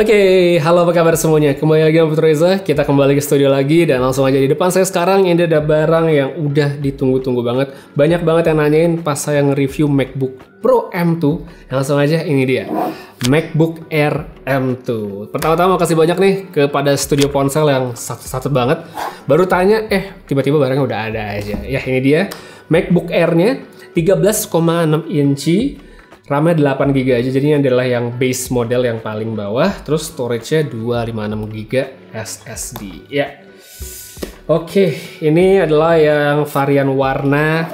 Oke, halo apa kabar semuanya? Kembali lagi sama Putra Reza, kita kembali ke studio lagi dan langsung aja di depan saya sekarang ini ada barang yang udah ditunggu-tunggu banget. Banyak banget yang nanyain pas saya nge-review MacBook Pro M2. Langsung aja ini dia, MacBook Air M2. Pertama-tama makasih banyak nih kepada studio ponsel yang satu banget. Baru tanya, tiba-tiba barangnya udah ada aja. Ya ini dia, MacBook Air-nya 13,6 inci. RAM-nya 8GB aja, jadi ini adalah yang base model yang paling bawah. Terus storage-nya 256GB SSD. Ya. Oke, ini adalah yang varian warna.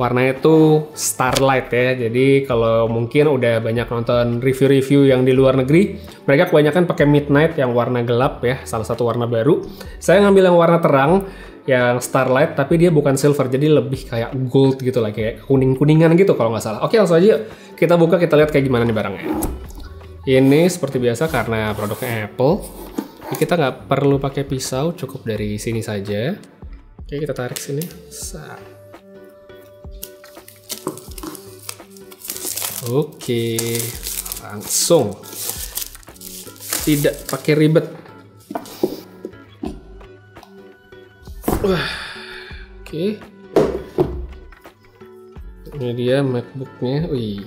Warnanya itu Starlight ya. Jadi kalau mungkin udah banyak nonton review-review yang di luar negeri, mereka kebanyakan pakai Midnight yang warna gelap ya, salah satu warna baru. Saya ngambil yang warna terang, yang Starlight, tapi dia bukan silver, jadi lebih kayak gold gitu lah, kayak kuning-kuningan gitu kalau nggak salah. Oke, langsung aja kita buka, kita lihat kayak gimana nih barangnya. Ini seperti biasa karena produknya Apple, kita nggak perlu pakai pisau, cukup dari sini saja. Oke, kita tarik sini. Oke, langsung, tidak pakai ribet. Oke, ini dia MacBook-nya. Wih,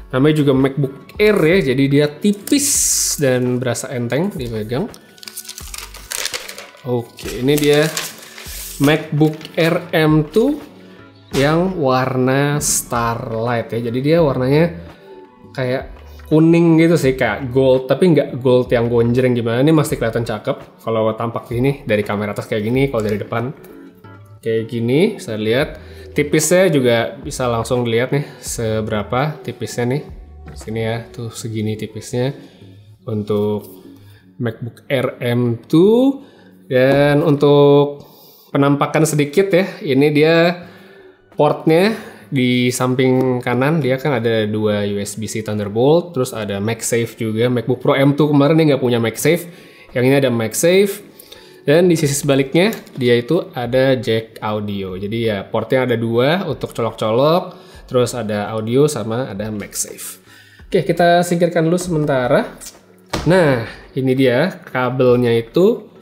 namanya juga MacBook Air ya, jadi dia tipis dan berasa enteng dipegang. Oke, ini dia MacBook Air M2 yang warna Starlight ya, jadi dia warnanya kayak kuning gitu sih, kayak gold, tapi nggak gold yang gonjreng gimana. Ini masih kelihatan cakep kalau tampak ini dari kamera atas kayak gini. Kalau dari depan kayak gini, saya lihat tipisnya juga bisa langsung dilihat nih seberapa tipisnya nih. Sini ya, tuh segini tipisnya untuk MacBook Air M2. Dan untuk penampakan sedikit ya, ini dia portnya. Di samping kanan dia kan ada dua USB-C Thunderbolt, terus ada MagSafe juga. MacBook Pro M2 kemarin dia nggak punya MagSafe, yang ini ada MagSafe. Dan di sisi sebaliknya dia itu ada jack audio. Jadi ya portnya ada dua untuk colok-colok, terus ada audio sama ada MagSafe. Oke, kita singkirkan dulu sementara. Nah, ini dia kabelnya itu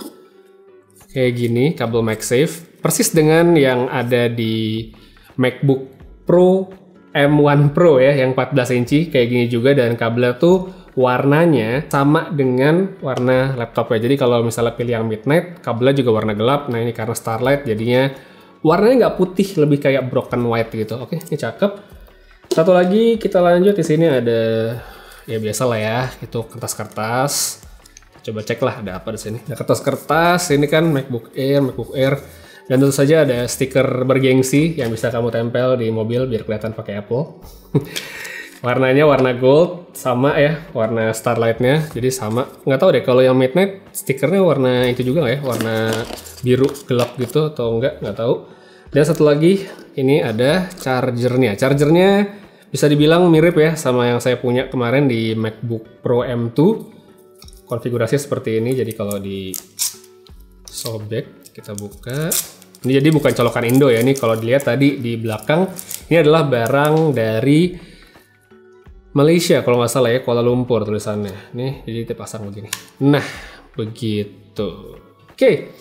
kayak gini, kabel MagSafe, persis dengan yang ada di MacBook Pro M1 Pro ya, yang 14 inci kayak gini juga, dan kabelnya tuh warnanya sama dengan warna laptopnya. Jadi kalau misalnya pilih yang Midnight, kabelnya juga warna gelap. Nah ini karena Starlight jadinya warnanya nggak putih, lebih kayak broken white gitu. Oke, ini cakep. Satu lagi kita lanjut, di sini ada ya biasa lah ya, itu kertas-kertas. Coba cek lah ada apa di sini. Ada kertas-kertas. Ini kan MacBook Air. Dan tentu saja ada stiker bergengsi yang bisa kamu tempel di mobil biar kelihatan pakai Apple. Warnanya warna gold, sama ya warna Starlight-nya, jadi sama. Nggak tahu deh kalau yang Midnight stikernya warna itu juga nggak ya, warna biru gelap gitu atau nggak tahu. Dan satu lagi ini ada chargernya. Chargernya bisa dibilang mirip ya sama yang saya punya kemarin di MacBook Pro M2. Konfigurasinya seperti ini, jadi kalau di sobek kita buka. Ini jadi bukan colokan Indo ya, ini kalau dilihat tadi di belakang, ini adalah barang dari Malaysia kalau nggak salah ya, Kuala Lumpur tulisannya. Nih, jadi dipasang begini. Nah, begitu. Oke,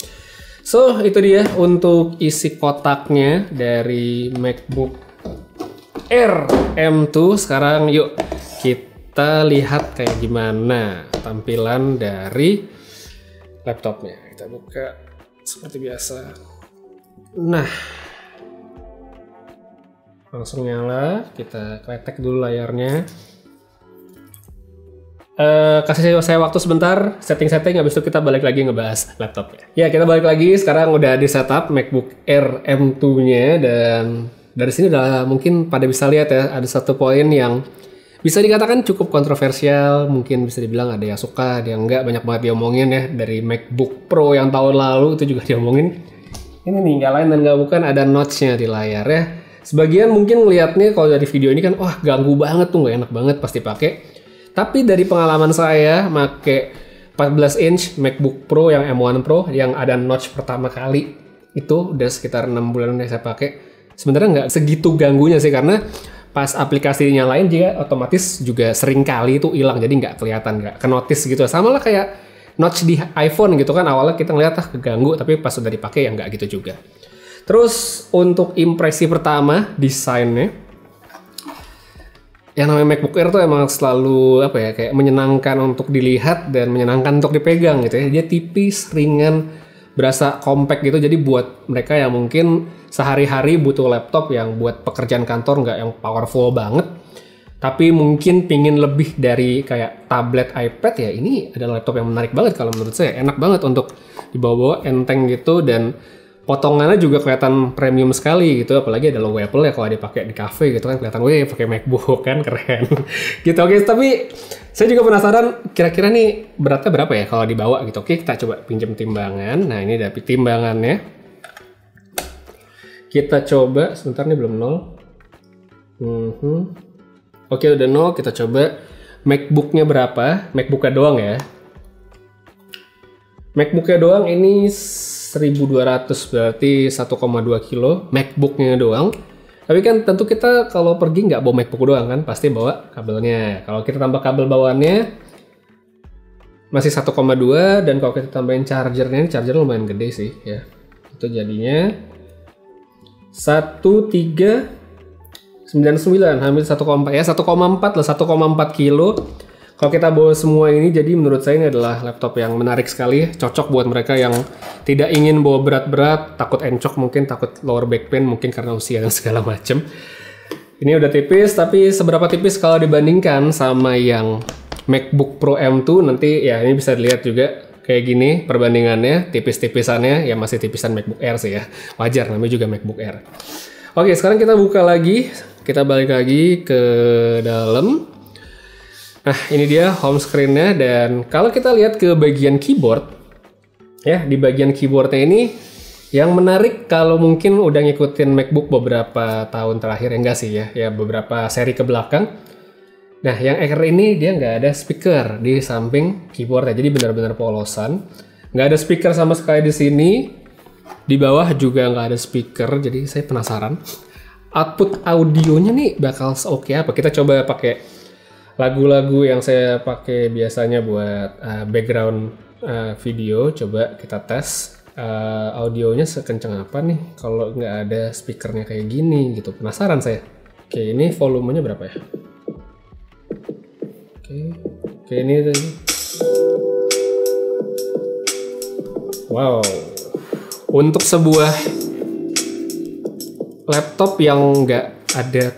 so itu dia untuk isi kotaknya dari MacBook Air M2. Sekarang yuk kita lihat kayak gimana tampilan dari laptopnya. Kita buka seperti biasa. Nah, langsung nyala, kita kletek dulu layarnya. Kasih saya waktu sebentar setting-setting, habis itu kita balik lagi ngebahas laptopnya. Ya, kita balik lagi, sekarang udah di setup MacBook Air M2-nya, dan dari sini udah mungkin pada bisa lihat ya, ada satu poin yang bisa dikatakan cukup kontroversial. Mungkin bisa dibilang ada yang suka, ada yang enggak, banyak banget diomongin ya. Dari MacBook Pro yang tahun lalu itu juga diomongin. Ini nih, nggak lain dan nggak bukan, ada notch-nya di layar ya. Sebagian mungkin ngelihatnya kalau dari video ini kan, wah ganggu banget tuh, nggak enak banget pasti pakai. Tapi dari pengalaman saya make 14 inch MacBook Pro yang M1 Pro yang ada notch pertama kali itu udah sekitar 6 bulan yang saya pakai. Sebenarnya nggak segitu ganggunya sih, karena pas aplikasinya lain juga otomatis juga sering kali itu hilang, jadi nggak kelihatan, nggak kenotis gitu. Sama lah kayak notch di iPhone gitu kan, awalnya kita ngeliat keganggu, tapi pas udah dipakai ya nggak gitu juga. Terus untuk impresi pertama, desainnya, yang namanya MacBook Air tuh emang selalu apa ya, kayak menyenangkan untuk dilihat dan menyenangkan untuk dipegang gitu ya. Dia tipis, ringan, berasa compact gitu. Jadi buat mereka yang mungkin sehari-hari butuh laptop yang buat pekerjaan kantor nggak yang powerful banget, tapi mungkin pingin lebih dari kayak tablet, iPad, ya ini adalah laptop yang menarik banget kalau menurut saya. Enak banget untuk dibawa-bawa, enteng gitu, dan potongannya juga kelihatan premium sekali gitu. Apalagi ada logo Apple ya, kalau dipakai di cafe gitu kan kelihatan, wih pakai MacBook kan, keren gitu. Oke, tapi saya juga penasaran kira-kira nih beratnya berapa ya kalau dibawa gitu. Oke, kita coba pinjam timbangan. Nah, ini ada timbangannya. Kita coba, sebentar nih belum 0. Oke, udah 0, kita coba MacBook-nya berapa. MacBook-nya doang ya. MacBook-nya doang ini 1200, berarti 1,2 kilo MacBook-nya doang. Tapi kan tentu kita kalau pergi nggak bawa MacBook doang kan, pasti bawa kabelnya. Kalau kita tambah kabel bawaannya masih 1,2, dan kalau kita tambahin chargernya, ini charger lumayan gede sih ya. Itu jadinya 1399, hampir 1,4 ya, 1,4 lah, 1,4 kilo. Kalau kita bawa semua ini, jadi menurut saya ini adalah laptop yang menarik sekali, cocok buat mereka yang tidak ingin bawa berat-berat, takut encok mungkin, takut lower back pain mungkin karena usia dan segala macem. Ini udah tipis, tapi seberapa tipis kalau dibandingkan sama yang MacBook Pro M2, nanti ya ini bisa dilihat juga kayak gini perbandingannya, tipis-tipisannya ya masih tipisan MacBook Air sih ya. Wajar, namanya juga MacBook Air. Oke, sekarang kita buka lagi, kita balik lagi ke dalam. Nah, ini dia home screen-nya, dan kalau kita lihat ke bagian keyboard, ya di bagian keyboard-nya ini yang menarik kalau mungkin udah ngikutin MacBook beberapa tahun terakhir, enggak sih ya beberapa seri ke belakang. Nah, yang Air ini dia nggak ada speaker di samping keyboardnya, jadi benar-benar polosan. Nggak ada speaker sama sekali di sini. Di bawah juga nggak ada speaker, jadi saya penasaran output audionya nih bakal oke apa. Kita coba pakai lagu-lagu yang saya pakai biasanya buat background video. Coba kita tes audionya sekencang apa nih kalau nggak ada speakernya kayak gini gitu. Penasaran saya. Oke, ini volumenya berapa ya? Oke, ini tadi. Wow. Untuk sebuah laptop yang nggak ada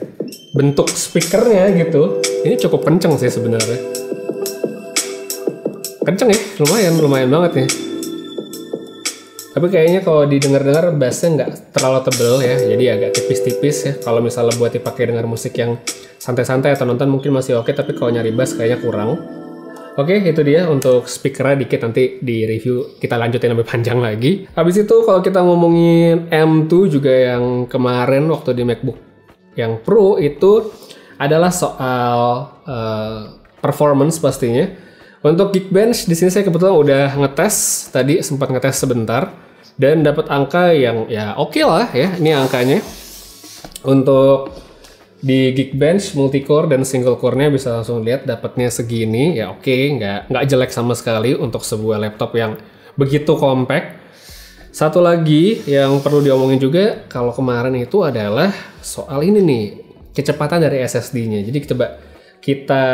bentuk speakernya gitu, ini cukup kenceng sih sebenarnya. Kenceng ya, lumayan banget ya. Tapi kayaknya kalau didengar-dengar bassnya nggak terlalu tebel ya, jadi agak tipis-tipis ya. Kalau misalnya buat dipakai dengar musik yang santai-santai atau nonton mungkin masih oke, tapi kalau nyari bass kayaknya kurang. Oke, itu dia untuk speakernya dikit, nanti di review kita lanjutin lebih panjang lagi. Habis itu kalau kita ngomongin M2 juga yang kemarin waktu di MacBook yang Pro itu adalah soal performance pastinya. Untuk Geekbench di sini saya kebetulan udah ngetes, tadi sempat ngetes sebentar dan dapat angka yang ya oke lah ya. Ini angkanya. Untuk di Geekbench multicore dan single core-nya bisa langsung lihat dapatnya segini ya, oke, nggak jelek sama sekali untuk sebuah laptop yang begitu compact. Satu lagi yang perlu diomongin juga kalau kemarin itu adalah soal ini nih, kecepatan dari SSD-nya. Jadi coba kita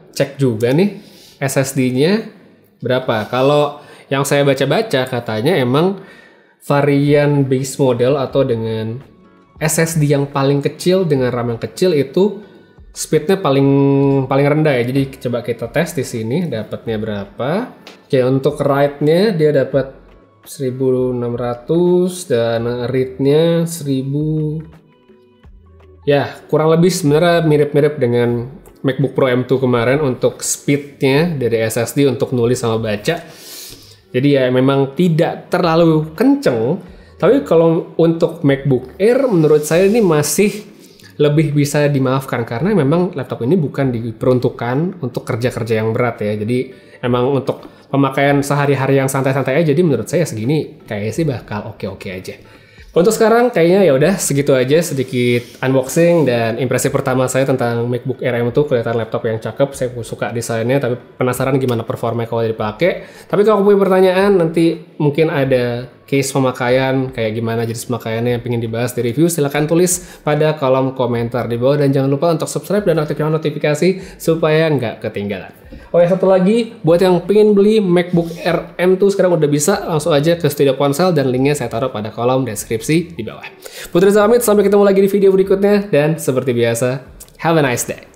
cek juga nih SSD-nya berapa. Kalau yang saya baca-baca katanya emang varian base model atau dengan SSD yang paling kecil dengan RAM yang kecil itu speednya paling rendah ya. Jadi coba kita tes di sini dapatnya berapa. Oke, untuk write-nya dia dapat 1600 dan read-nya 1000. Ya, kurang lebih sebenarnya mirip-mirip dengan MacBook Pro M2 kemarin untuk speed-nya dari SSD untuk nulis sama baca. Jadi ya memang tidak terlalu kenceng. Tapi kalau untuk MacBook Air menurut saya ini masih lebih bisa dimaafkan karena memang laptop ini bukan diperuntukkan untuk kerja-kerja yang berat ya. Jadi emang untuk pemakaian sehari-hari yang santai-santai aja. Jadi menurut saya segini kayaknya sih bakal oke-oke aja. Untuk sekarang kayaknya ya udah segitu aja, sedikit unboxing dan impresi pertama saya tentang MacBook Air M2. Kelihatan laptop yang cakep, saya suka desainnya, tapi penasaran gimana performanya kalau dipakai. Tapi kalau punya pertanyaan, nanti mungkin ada case pemakaian, kayak gimana jenis pemakaiannya yang pengen dibahas di review, silahkan tulis pada kolom komentar di bawah. Dan jangan lupa untuk subscribe dan aktifkan notifikasi supaya nggak ketinggalan. Oh ya, satu lagi, buat yang pengen beli MacBook Air M2 sekarang udah bisa, langsung aja ke Studio Ponsel dan linknya saya taruh pada kolom deskripsi di bawah. Putri Zamit, sampai ketemu lagi di video berikutnya, dan seperti biasa, have a nice day.